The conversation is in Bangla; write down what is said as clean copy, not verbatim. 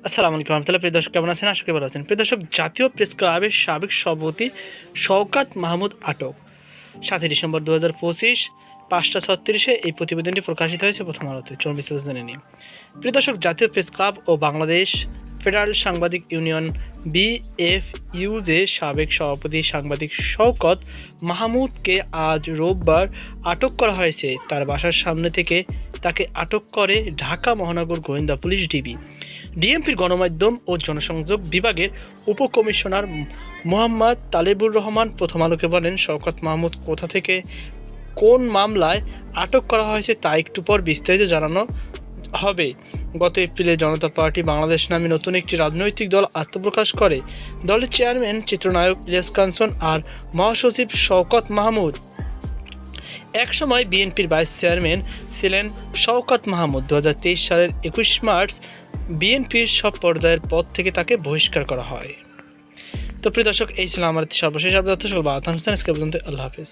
আসসালামু আলাইকুম রহমতুল্লাহ। প্রিয় দর্শক, কেমন আছেন? আশা করি ভালো আছেন। প্রিয় দর্শক, জাতীয় প্রেস ক্লাবের সাবেক সভাপতি শওকত মাহমুদ আটক। ৭ই ডিসেম্বর ২০২৫ ৫টা ৩৬-এ এই প্রতিবেদনটি প্রকাশিত হয়েছে প্রথম আলোতে। চলুন বিস্তারিত জেনে নিই। প্রিয় দর্শক, জাতীয় প্রেস ক্লাব ও বাংলাদেশ ফেডারেল সাংবাদিক ইউনিয়ন বিএফইউজে সাবেক সভাপতি সাংবাদিক শওকত মাহমুদকে আজ রোববার আটক করা হয়েছে। তার বাসার সামনে থেকে তাকে আটক করে ঢাকা মহানগর গোয়েন্দা পুলিশ ডিএমপির গণমাধ্যম ও জনসংযোগ বিভাগের উপকমিশনার মোহাম্মদ তালেবুর রহমান প্রথম আলোকে বলেন, শওকত মাহমুদ কোথা থেকে কোন মামলায় আটক করা হয়েছে তা একটু পর বিস্তারিত জানানো হবে। গত এপ্রিলে জনতা পার্টি বাংলাদেশ নামে নতুন একটি রাজনৈতিক দল আত্মপ্রকাশ করে। দলের চেয়ারম্যান চিত্রনায়ক ইলিয়াস কাঞ্চন আর মহাসচিব শওকত মাহমুদ। একসময় বিএনপির ভাইস চেয়ারম্যান ছিলেন শওকত মাহমুদ। ২০২৩ সালের ২১ মার্চ বিএনপির সব পর্যায়ের পদ থেকে তাকে বহিষ্কার করা হয়। তো প্রিয় দর্শক, এই ছিল আমার সর্বশেষ আপডেট। সকল বার্তা অনুষ্ঠান আজকে পর্যন্ত। আল্লাহ হাফেজ।